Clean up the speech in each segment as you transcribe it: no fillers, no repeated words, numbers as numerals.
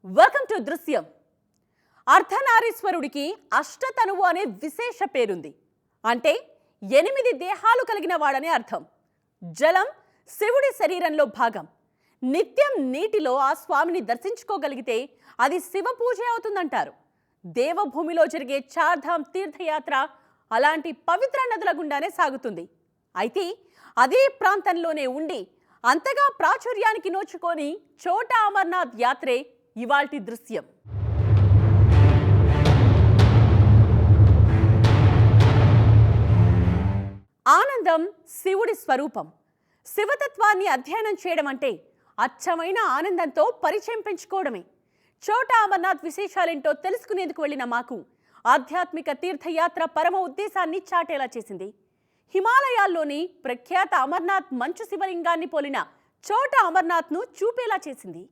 Welcome to దృశ్యం. అర్ధనారీశ్వరుడికి అష్టతనువు అనే విశేష పేరుంది. అంటే 8 దేహాలు కలిగిన వాడనే అర్థం. జలం శివుడి శరీరంలో భాగం. నిత్యం నీటిలో ఆ స్వామిని దర్శించుకోగలిగితే అది శివ పూజ అవుతుందంటారు. దేవభూమిలో జరిగే చార్ధామ్ తీర్థయాత్ర అలాంటి పవిత్ర నదుల గుండానే సాగుతుంది. అయితే అదే ప్రాంతంలోనే ఉండి అంతగా ప్రాచుర్యానికి నోచుకొని చోటా అమర్నాథ్ యాత్రే ఇవాల్టి దృశ్యం. ఆనందం శివుడి స్వరూపం. శివతత్వాన్ని అధ్యయనం చేయడం అంటే అచ్చమైన ఆనందంతో పరిచయం పెంచుకోవడమే. చోటా అమర్నాథ్ విశేషాలేంటో తెలుసుకునేందుకు వెళ్ళిన మాకు ఆధ్యాత్మిక తీర్థయాత్ర పరమ ఉద్దేశాన్ని చాటేలా చేసింది. హిమాలయాల్లోని ప్రఖ్యాత అమర్నాథ్ మంచు శివలింగాన్ని పోలిన చోటా అమర్నాథ్ను చూపేలా చేసింది.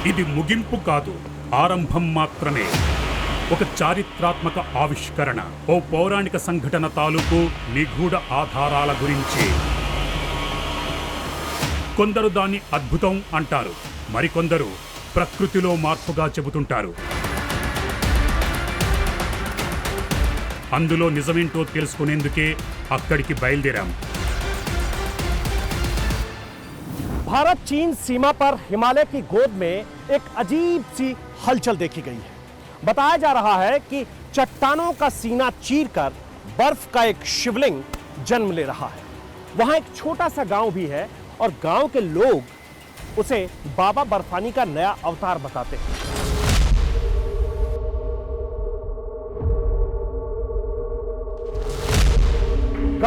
ఇది ముగింపు కాదు, ఆరంభం మాత్రమే. ఒక చారిత్రాత్మక ఆవిష్కరణ, ఓ పౌరాణిక సంఘటన తాలూకు నిగూఢ ఆధారాల గురించి. కొందరు దాన్ని అద్భుతం అంటారు, మరికొందరు ప్రకృతిలో మార్పుగా చెబుతుంటారు. అందులో నిజమేంటో తెలుసుకునేందుకే అక్కడికి బయలుదేరాం. भारत चीन सीमा पर हिमालय की गोद में एक अजीब सी हलचल देखी गई है। बताया जा रहा है कि चट्टानों का सीना चीरकर बर्फ का एक शिवलिंग जन्म ले रहा है। वहां एक छोटा सा गांव भी है और गांव के लोग उसे बाबा बर्फानी का नया अवतार बताते हैं।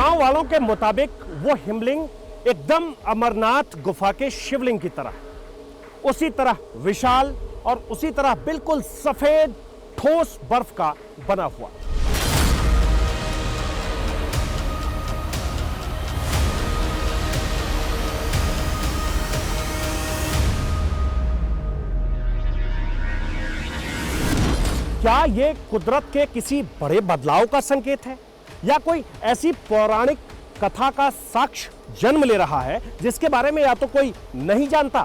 गांव वालों के मुताबिक वो हिमलिंग एकदम अमरनाथ गुफा के शिवलिंग की तरह, उसी तरह विशाल और उसी तरह बिल्कुल सफेद ठोस बर्फ का बना हुआ। क्या ये कुदरत के किसी बड़े बदलाव का संकेत है या कोई ऐसी पौराणिक कथा का साक्ष्य जन्म ले रहा है जिसके बारे में या तो कोई नहीं जानता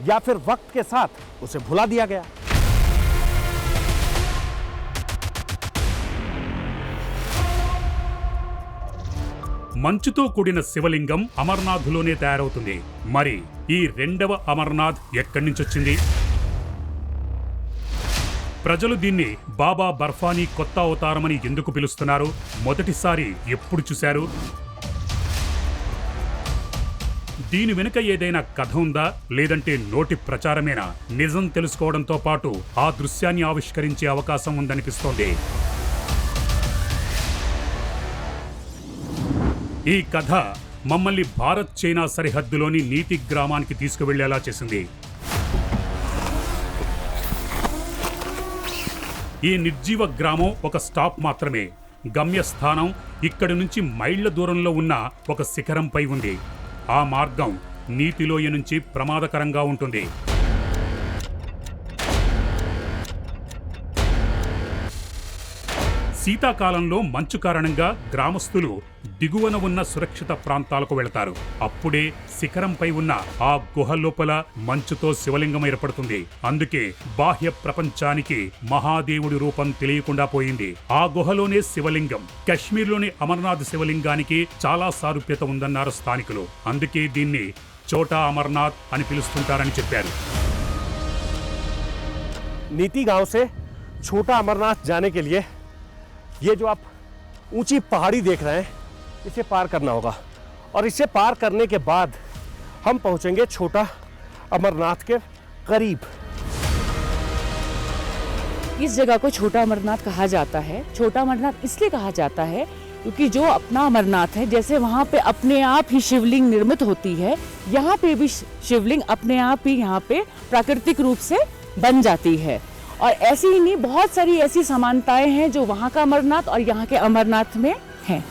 या फिर वक्त के साथ उसे भुला दिया गया। మంచుతో కూడిన శివలింగం అమర్నాథ్లోనే తయారవుతుంది. మరి ఈ రెండవ అమర్నాథ్ ఎక్కడి నుంచి వచ్చింది? ప్రజలు దీన్ని బాబా బర్ఫానీ కొత్త అవతారమని ఎందుకు పిలుస్తున్నారు? మొదటిసారి ఎప్పుడు చూశారు? దీని వెనుక ఏదైనా కథ ఉందా, లేదంటే నోటి ప్రచారమేనా? నిజం తెలుసుకోవడంతో పాటు ఆ దృశ్యాన్ని ఆవిష్కరించే అవకాశం ఉందనిపిస్తోంది. ఈ కథ మమ్మల్ని భారత్ చైనా సరిహద్దులోని నీతి గ్రామానికి తీసుకువెళ్లేలా చేసింది. ఈ నిర్జీవ గ్రామం ఒక స్టాప్ మాత్రమే. గమ్యస్థానం ఇక్కడి నుంచి మైళ్ల దూరంలో ఉన్న ఒక శిఖరంపై ఉంది. ఆ మార్గం నీటిలోయ నుంచి ప్రమాదకరంగా ఉంటుంది. శీతాకాలంలో మంచు కారణంగా గ్రామస్తులు దిగువన ఉన్న సురక్షిత ప్రాంతాలకు వెళతారు. అప్పుడే శిఖరంపై ఉన్న ఆ గుహ లోపల మంచుతో శివలింగం ఏర్పడుతుంది. అందుకే బాహ్య ప్రపంచానికి మహాదేవుడి రూపం తెలియకుండా పోయింది. ఆ గుహలోనే శివలింగం. కశ్మీర్లోని అమర్నాథ్ శివలింగానికి చాలా సారూప్యత ఉందన్నారు స్థానికులు. అందుకే దీన్ని చోటా అమర్నాథ్ అని పిలుస్తుంటారని చెప్పారు. नीति गांव से छोटा अमरनाथ जाने के लिए ये जो आप ऊंची पहाड़ी देख रहे हैं, इसे पार करना होगा और इसे पार करने के बाद हम पहुंचेंगे छोटा अमरनाथ के करीब। इस जगह को छोटा अमरनाथ कहा जाता है। छोटा अमरनाथ इसलिए कहा जाता है क्योंकि जो अपना अमरनाथ है, जैसे वहाँ पे अपने आप ही शिवलिंग निर्मित होती है, यहाँ पे भी शिवलिंग अपने आप ही यहाँ पे प्राकृतिक रूप से बन जाती है। और ऐसे ही नहीं, बहुत सारी ऐसी समानताएं हैं जो वहाँ का अमरनाथ और यहाँ के अमरनाथ में हैं।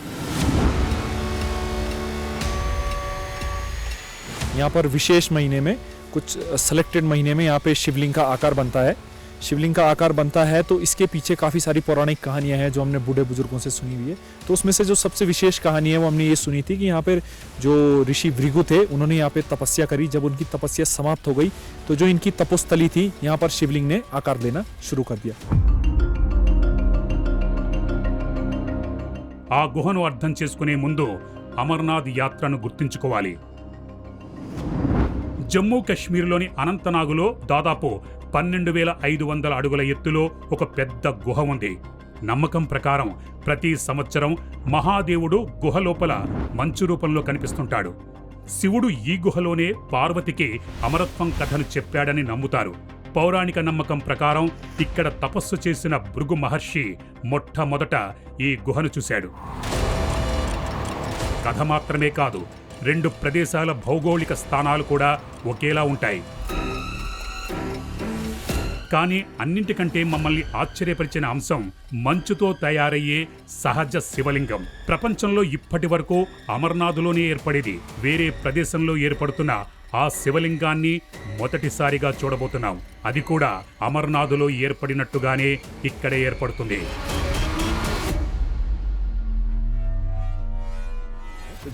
यहाँ पर विशेष महीने में, कुछ सेलेक्टेड महीने में यहाँ पे शिवलिंग का आकार बनता है। शिवलिंग का आकार बनता है तो इसके पीछे काफ़ी सारी पौराणिक कहानियाँ हैं जो हमने बूढ़े बुजुर्गों से सुनी हुई है। तो उसमें से जो सबसे विशेष कहानी है वो हमने ये सुनी थी कि यहाँ पर जो ऋषि भृगु थे उन्होंने यहाँ पे तपस्या करी। जब उनकी तपस्या समाप्त हो गई तो जो इनकी तपोस्थली थी यहाँ पर शिवलिंग ने आकार लेना शुरू कर दिया। ఆ గుహను అర్థం చేసుకునే ముందు అమర్నాథ్ యాత్రను గుర్తుంచుకోవాలి. జమ్మూ కశ్మీర్లోని అనంతనాగులో దాదాపు 12,500 అడుగుల ఎత్తులో ఒక పెద్ద గుహ ఉంది. నమ్మకం ప్రకారం ప్రతి సంవత్సరం మహాదేవుడు గుహ లోపల మంచు రూపంలో కనిపిస్తుంటాడు. శివుడు ఈ గుహలోనే పార్వతికి అమరత్వం కథను చెప్పాడని నమ్ముతారు. పౌరాణిక నమ్మకం ప్రకారం ఇక్కడ తపస్సు చేసిన భృగు మహర్షి మొట్టమొదట ఈ గుహను చూశాడు. కథ మాత్రమే కాదు, 2 ప్రదేశాల భౌగోళిక స్థానాలు కూడా ఒకేలా ఉంటాయి. కానీ అన్నింటికంటే మమ్మల్ని ఆశ్చర్యపరిచిన అంశం మంచుతో తయారయ్యే సహజ శివలింగం. ప్రపంచంలో ఇప్పటి వరకు అమర్నాథ్లోనే ఏర్పడేది. వేరే ప్రదేశంలో ఏర్పడుతున్న ఆ శివలింగాన్ని మొదటిసారిగా చూడబోతున్నాం. అది కూడా అమర్నాథ్లో ఏర్పడినట్టుగానే ఇక్కడే ఏర్పడుతుంది.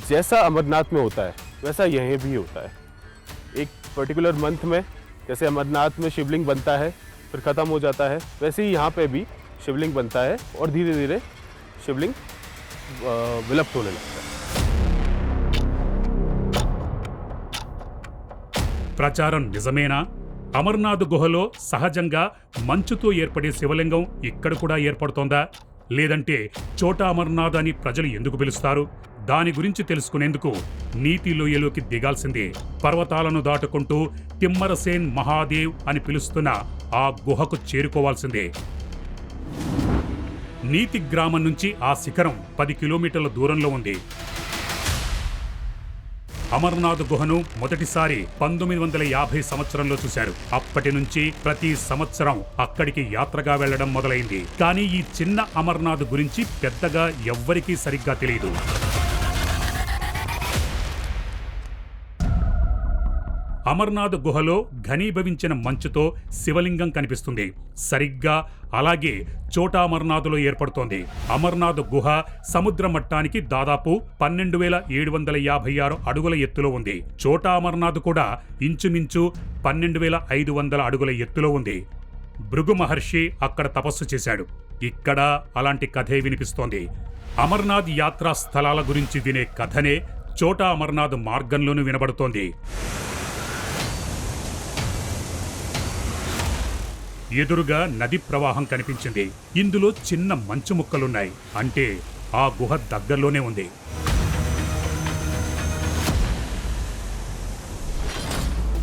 जैसा अमरनाथ में होता है वैसा यहीं भी होता है। एक पर्टिकुलर मंथ में जैसे अमरनाथ में शिवलिंग बनता है फिर ख़त्म हो जाता है, वैसे ही यहाँ पे भी शिवलिंग बनता है और धीरे धीरे शिवलिंग विलुप्त होने लगता है। ప్రచారం నిజమేనా? అమర్నాథ్ గుహలో సహజంగా మంచుతో ఏర్పడే శివలింగం ఇక్కడ కూడా ఏర్పడుతోందా? లేదంటే చోటా అమర్నాథ్ అని ప్రజలు ఎందుకు పిలుస్తారు? దాని గురించి తెలుసుకునేందుకు నీతి లోయలోకి దిగాల్సిందే. పర్వతాలను దాటుకుంటూ తిమ్మరసేన్ మహాదేవ్ అని పిలుస్తున్న ఆ గుహకు చేరుకోవాల్సిందే. నీతి గ్రామం నుంచి ఆ శిఖరం 10 కిలోమీటర్ల దూరంలో ఉంది. అమర్నాథ్ గుహను మొదటిసారి 1950 సంవత్సరంలో చూశారు. అప్పటి నుంచి ప్రతి సంవత్సరం అక్కడికి యాత్రగా వెళ్లడం మొదలైంది. కానీ ఈ చిన్న అమర్నాథ్ గురించి పెద్దగా ఎవ్వరికీ సరిగ్గా తెలియదు. అమర్నాథ్ గుహలో ఘనీభవించిన మంచుతో శివలింగం కనిపిస్తుంది. సరిగ్గా అలాగే చోటా అమర్నాథ్లో ఏర్పడుతోంది. అమర్నాథ్ గుహ సముద్ర మట్టానికి దాదాపు 12,756 అడుగుల ఎత్తులో ఉంది. చోటా అమర్నాథ్ కూడా ఇంచుమించు 12,500 అడుగుల ఎత్తులో ఉంది. భృగు మహర్షి అక్కడ తపస్సు చేశాడు. ఇక్కడ అలాంటి కథే వినిపిస్తోంది. అమర్నాథ్ యాత్రా స్థలాల గురించి వినే కథనే చోటా అమర్నాథ్ మార్గంలోనూ వినబడుతోంది. ఎదురుగా నది ప్రవాహం కనిపించింది. ఇందులో చిన్న మంచు ముక్కలున్నాయి. అంటే ఆ గుహ దగ్గరలోనే ఉంది.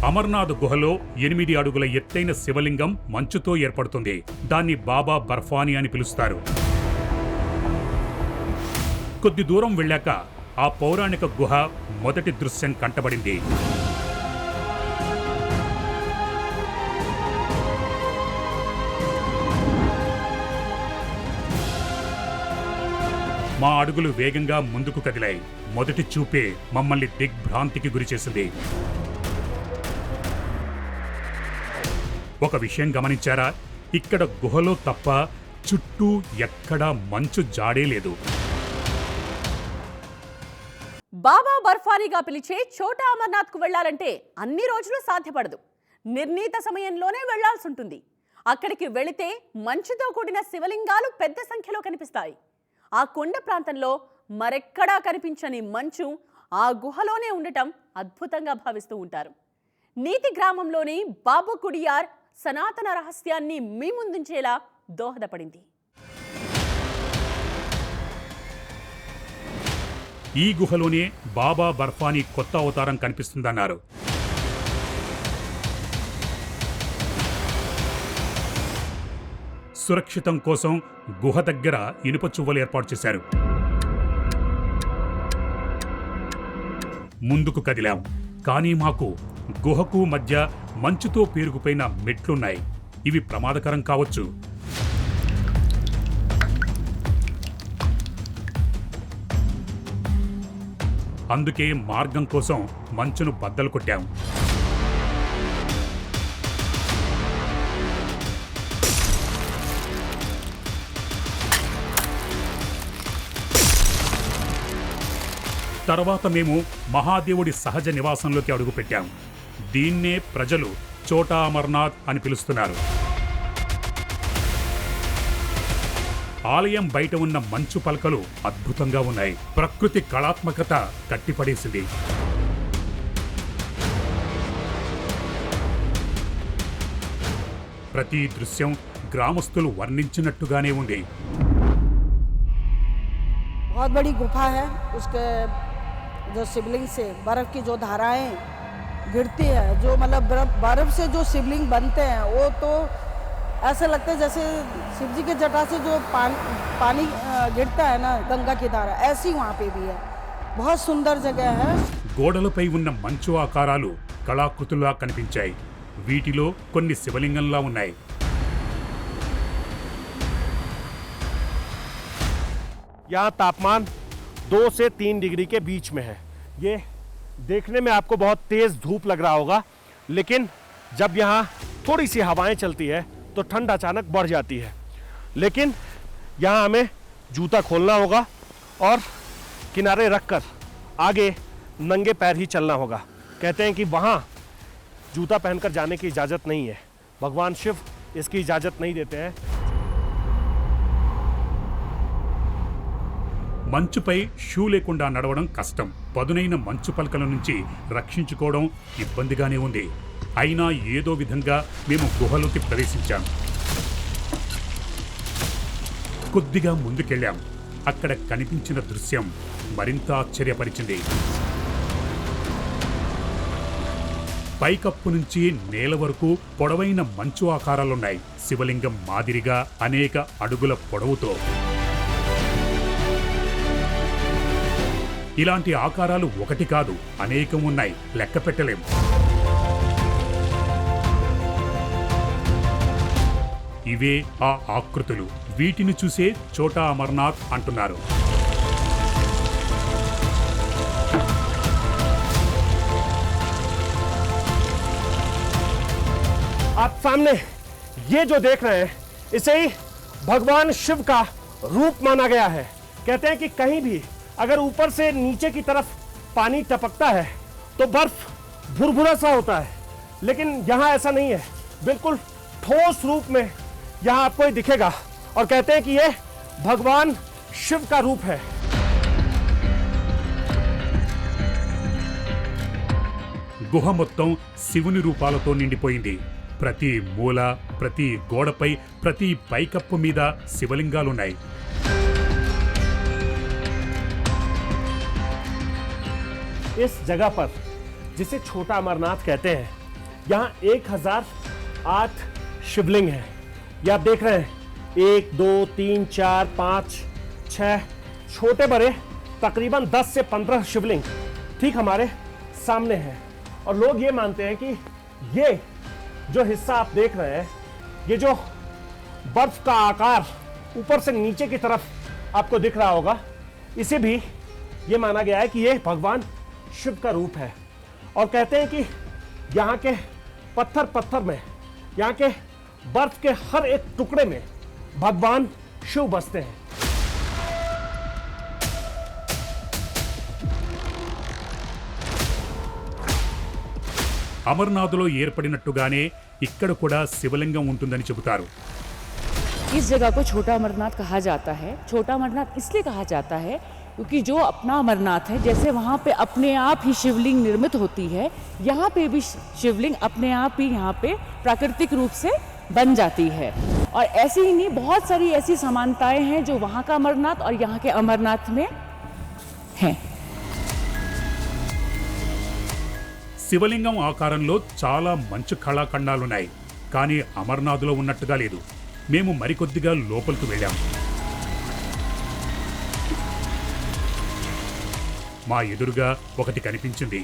అమర్నాథ్ గుహలో 8 అడుగుల ఎత్తైన శివలింగం మంచుతో ఏర్పడుతుంది. దాన్ని బాబా బర్ఫానీ అని పిలుస్తారు. కొద్ది దూరం వెళ్ళాక ఆ పౌరాణిక గుహ మొదటి దృశ్యం కంటబడింది. మా అడుగులు వేగంగా ముందుకు కదిలాయి. మొదటి చూపే మమ్మల్ని దిగ్భ్రాంతికి గురిచేసింది. ఒక విషయం గమనించారా? ఇక్కడ గుహలో తప్ప చుట్టూ ఎక్కడా మంచు జాడే లేదు. బాబా బర్ఫానీగా పిలిచే చోటా అమర్నాథ్కు వెళ్లాలంటే అన్ని రోజులు సాధ్యపడదు. నిర్ణీత సమయంలోనే వెళ్లాల్సి ఉంటుంది. అక్కడికి వెళితే మంచుతో కూడిన శివలింగాలు పెద్ద సంఖ్యలో కనిపిస్తాయి. ఆ కొండ ప్రాంతంలో మరెక్కడా కనిపించని మంచు ఆ గుహలోనే ఉండటం అద్భుతంగా భావిస్తూ ఉంటారు. నీతి గ్రామంలోని బాబు కుడియార్ సనాతన రహస్యాన్ని మీ ముందుంచేలా దోహదపడింది. ఈ గుహలోనే బాబా బర్ఫానీ కొత్త అవతారం కనిపిస్తుందన్నారు. సురక్షితం కోసం గుహ దగ్గర ఇనుప చువ్వలు ఏర్పాటు చేశారు. ముందుకు కదిలాం. కానీ మాకు గుహకు మధ్య మంచుతో పేరుకుపోయిన మెట్లున్నాయి. ఇవి ప్రమాదకరం కావచ్చు. అందుకే మార్గం కోసం మంచును బద్దలు కొట్టాం. తర్వాత మేము మహాదేవుడి సహజ నివాసంలోకి అడుగుపెట్టాం. దీన్నే ప్రజలు చోటా అమర్నాథ్ అని పిలుస్తున్నారు. ఆలయం బయట ఉన్న మంచు పలకలు అద్భుతంగా ఉన్నాయి. ప్రకృతి కళాత్మకత కట్టిపడేసింది. ప్రతి దృశ్యం గ్రామస్తులు వర్ణించినట్టుగానే ఉంది. बहुत बड़ी गुफा है, उसके जो शिवलिंग से बर्फ की जो धाराएं गिरती है, जो मतलब बर्फ से जो शिवलिंग बनते हैं वो तो ऐसा लगता है जैसे शिव जी के जटा से जो पानी गिरता है ना, गंगा की धारा, ऐसी वहाँ पे भी है. बहुत सुंदर जगह है. గోడలపై ఉన్న మంచు ఆకారాలు కళాకృతుల్లా కనిపించాయి. వీటిలో కొన్ని శివలింగంలా ఉన్నాయి. यहाँ तापमान 2 से 3 डिग्री के बीच में है. ये देखने में आपको बहुत तेज धूप लग रहा होगा, लेकिन जब यहाँ थोड़ी सी हवाएं चलती है तो ठंड अचानक बढ़ जाती है. लेकिन यहाँ हमें जूता खोलना होगा और किनारे रखकर आगे नंगे पैर ही चलना होगा. कहते हैं कि वहाँ जूता पहनकर जाने की इजाज़त नहीं है. भगवान शिव इसकी इजाज़त नहीं देते हैं. మంచుపై షూ లేకుండా నడవడం కష్టం. పదునైన మంచు పలకల నుంచి రక్షించుకోవడం ఇబ్బందిగానే ఉంది. అయినా ఏదో విధంగా మేము గుహలోకి ప్రవేశించాం. కొద్దిగా ముందుకెళ్ళాం. అక్కడ కనిపించిన దృశ్యం మరింత ఆశ్చర్యపరిచింది. పైకప్పు నుంచి నేల వరకు పొడవైన మంచు ఆకారాలున్నాయి. శివలింగం మాదిరిగా అనేక అడుగుల పొడవుతో. ఇలాంటి ఆకారాలు ఒకటి కాదు, అనేకం ఉన్నాయి, లెక్క పెట్టలేం. ఇవే ఆ ఆకృతులు. వీటిని చూసే చోటా అమర్నాథ్ అంటున్నారు. आप सामने ये जो देख रहे हैं, इसे ही भगवान शिव का रूप माना गया है. कहते हैं कि कहीं भी अगर ऊपर से नीचे की तरफ पानी टपकता है तो बर्फ भुरभुरा सा होता है, लेकिन यहाँ ऐसा नहीं है. बिल्कुल ठोस रूप में यहाँ आपको ये दिखेगा. और कहते हैं कि ये भगवान शिव का रूप है. గుహ మొత్తం శివుని రూపాలతో నిండిపోయింది. ప్రతి మూల, ప్రతి గోడపై, ప్రతి పైకప్పు మీద శివలింగాలున్నాయి. इस जगह पर जिसे छोटा अमरनाथ कहते हैं, यहाँ 1008 शिवलिंग हैं. ये आप देख रहे हैं 1 2 3 4 5 6 छोटे बड़े तकरीबन 10 से 15 शिवलिंग ठीक हमारे सामने हैं. और लोग ये मानते हैं कि ये जो हिस्सा आप देख रहे हैं, ये जो बर्फ का आकार ऊपर से नीचे की तरफ आपको दिख रहा होगा, इसे भी ये माना गया है कि ये भगवान शिव का रूप है. और कहते हैं कि यहाँ के पत्थर पत्थर में, यहाँ के बर्फ के हर एक टुकड़े में भगवान शिव बसते हैं. అమర్నాథ్లో ఏర్పడినట్టుగానే ఇక్కడ కూడా శివలింగం ఉంటుందని చెబుతారు. इस जगह को छोटा अमरनाथ कहा जाता है. छोटा अमरनाथ इसलिए कहा जाता है क्योंकि जो अपना अमरनाथ है, जैसे वहाँ पे अपने आप ही शिवलिंग निर्मित होती है, यहाँ पे भी शिवलिंग अपने आप ही यहाँ पे प्राकृतिक रूप से बन जाती है. और ऐसे ही नहीं, बहुत सारी ऐसी समानताएं हैं जो वहाँ का अमरनाथ और यहाँ के अमरनाथ में हैं. శివలింగం ఆకారంలో చాలా మంచు కళాఖండాలున్నాయి. కానీ అమర్నాథ్లో ఉన్నట్టుగా లేదు. మేము మరికొద్దిగా లోపలికి వెళ్ళాం. మా ఎదురుగా ఒకటి కనిపించింది.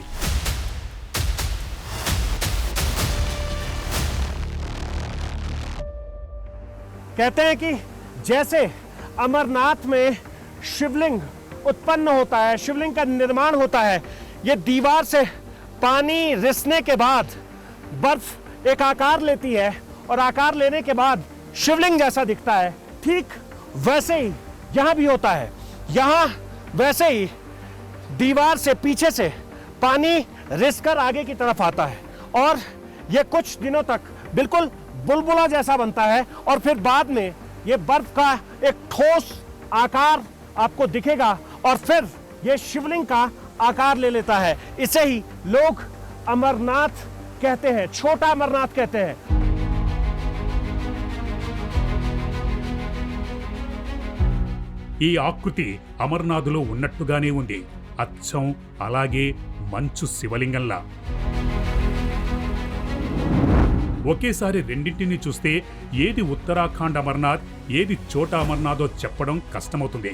कहते हैं कि जैसे अमरनाथ में शिवलिंग उत्पन्न होता है, शिवलिंग का निर्माण होता है, ये दीवार से पानी रिसने के बाद बर्फ एक आकार लेती है और आकार लेने के बाद शिवलिंग जैसा दिखता है। ठीक वैसे ही यहाँ भी होता है। यहाँ वैसे ही दीवार से पीछे से पानी रिसकर आगे की तरफ आता है और ये कुछ दिनों तक बिल्कुल बुलबुला जैसा बनता है और फिर बाद में ये बर्फ का एक ठोस आकार आपको दिखेगा और फिर ये शिवलिंग का आकार ले लेता है। इसे ही लोग अमरनाथ कहते हैं, छोटा अमरनाथ कहते हैं। ఈ ఆకృతి అమర్నాథులో ఉన్నట్టుగానే ఉంది. అచ్చం అలాగే మంచు శివలింగంలా. ఒకేసారి రెండింటిని చూస్తే ఏది ఉత్తరాఖండ్ అమర్నాథ్, ఏది చోటా అమర్నాథో చెప్పడం కష్టమవుతుంది.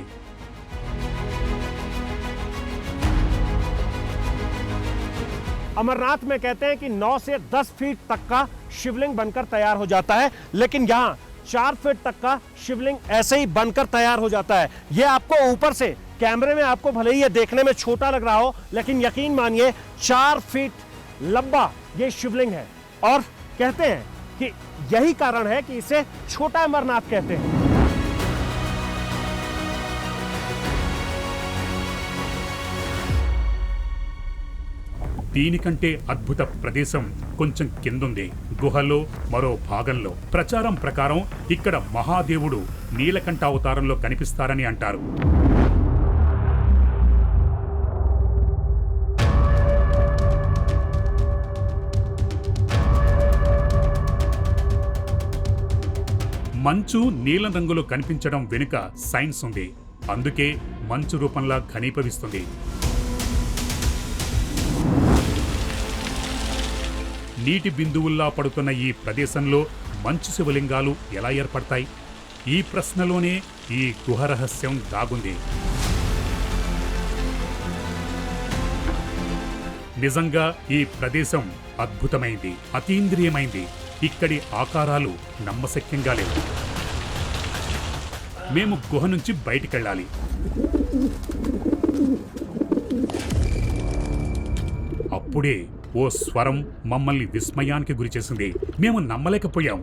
अमरनाथ में कहते हैं कि 9 से 10 फीट तक का शिवलिंग बनकर तैयार हो जाता है, लेकिन यहाँ 4 फीट तक का शिवलिंग ऐसे ही बनकर तैयार हो जाता है। ये आपको ऊपर से कैमरे में आपको भले ही ये देखने में छोटा लग रहा हो, लेकिन यकीन मानिए 4 फीट लंबा ये शिवलिंग है और कहते हैं कि यही कारण है कि इसे छोटा अमरनाथ कहते हैं। దీనికంటే అద్భుత ప్రదేశం కొంచెం కిందుంది. గుహలో మరో భాగంలో ప్రచారం ప్రకారం ఇక్కడ మహాదేవుడు నీలకంఠ అవతారంలో కనిపిస్తారని అంటారు. మంచు నీలం రంగులో కనిపించడం వెనుక సైన్స్ ఉంది. అందుకే మంచు రూపంలా ఘనీభవిస్తుంది. నీటి బిందువుల్లా పడుతున్న ఈ ప్రదేశంలో మంచు శివలింగాలు ఎలా ఏర్పడతాయి? ఈ ప్రశ్నలోనే ఈ గుహ రహస్యం దాగుంది. నిజంగా ఈ ప్రదేశం అద్భుతమైంది, అతీంద్రియమైంది. ఇక్కడి ఆకారాలు నమ్మశక్యంగా లేవు. మేము గుహ నుంచి బయటికెళ్ళాలి. అప్పుడే ఓ స్వరం మమ్మల్ని విస్మయానికి గురిచేసింది. మేము నమ్మలేకపోయాం.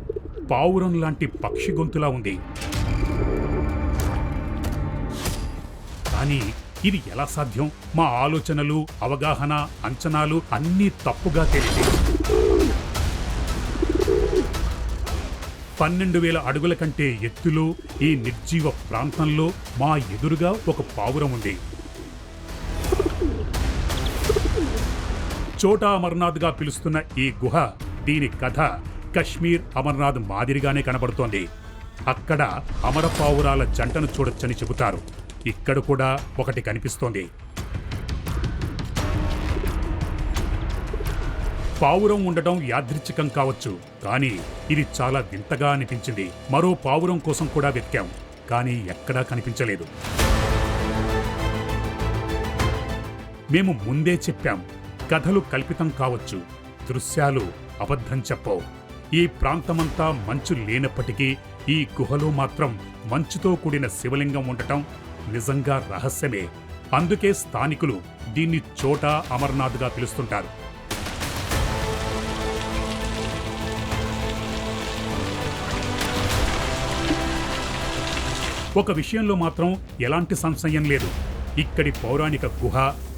పావురం లాంటి పక్షి గొంతులా ఉంది. కానీ ఇది ఎలా సాధ్యం? మా ఆలోచనలు, అవగాహన, అంచనాలు అన్నీ తప్పుగా తేలింది. 12,000 అడుగుల కంటే ఎత్తులో ఈ నిర్జీవ ప్రాంతంలో మా ఎదురుగా ఒక పావురం ఉంది. చోటా అమర్నాథ్గా పిలుస్తున్న ఈ గుహ, దీని కథ కశ్మీర్ అమర్నాథ్ మాదిరిగానే కనబడుతోంది. అక్కడ అమర పావురాల జంటను చూడొచ్చని చెబుతారు. ఇక్కడ కూడా ఒకటి కనిపిస్తోంది. పావురం ఉండటం యాదృచ్ఛికం కావచ్చు, కానీ ఇది చాలా వింతగా అనిపించింది. మరో పావురం కోసం కూడా వెతికాం, కానీ ఎక్కడా కనిపించలేదు. మేము ముందే చెప్పాం, కథలు కల్పితం కావచ్చు, దృశ్యాలు అబద్ధం చెప్పవు. ఈ ప్రాంతమంతా మంచు లేనప్పటికీ ఈ గుహలో మాత్రం మంచుతో కూడిన శివలింగం ఉండటం నిజంగా రహస్యమే. అందుకే స్థానికులు దీన్ని చోటా అమర్నాథ్గా పిలుస్తుంటారు. ఒక విషయంలో మాత్రం ఎలాంటి సంశయం లేదు. ఇక్కడి పౌరాణిక గుహ,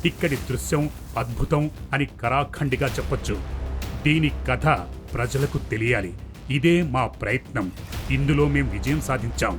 ఇక్కడి దృశ్యం అద్భుతం అని కరాఖండిగా చెప్పొచ్చు. దీని కథ ప్రజలకు తెలియాలి. ఇదే మా ప్రయత్నం. ఇందులో మేం విజయం సాధించాం.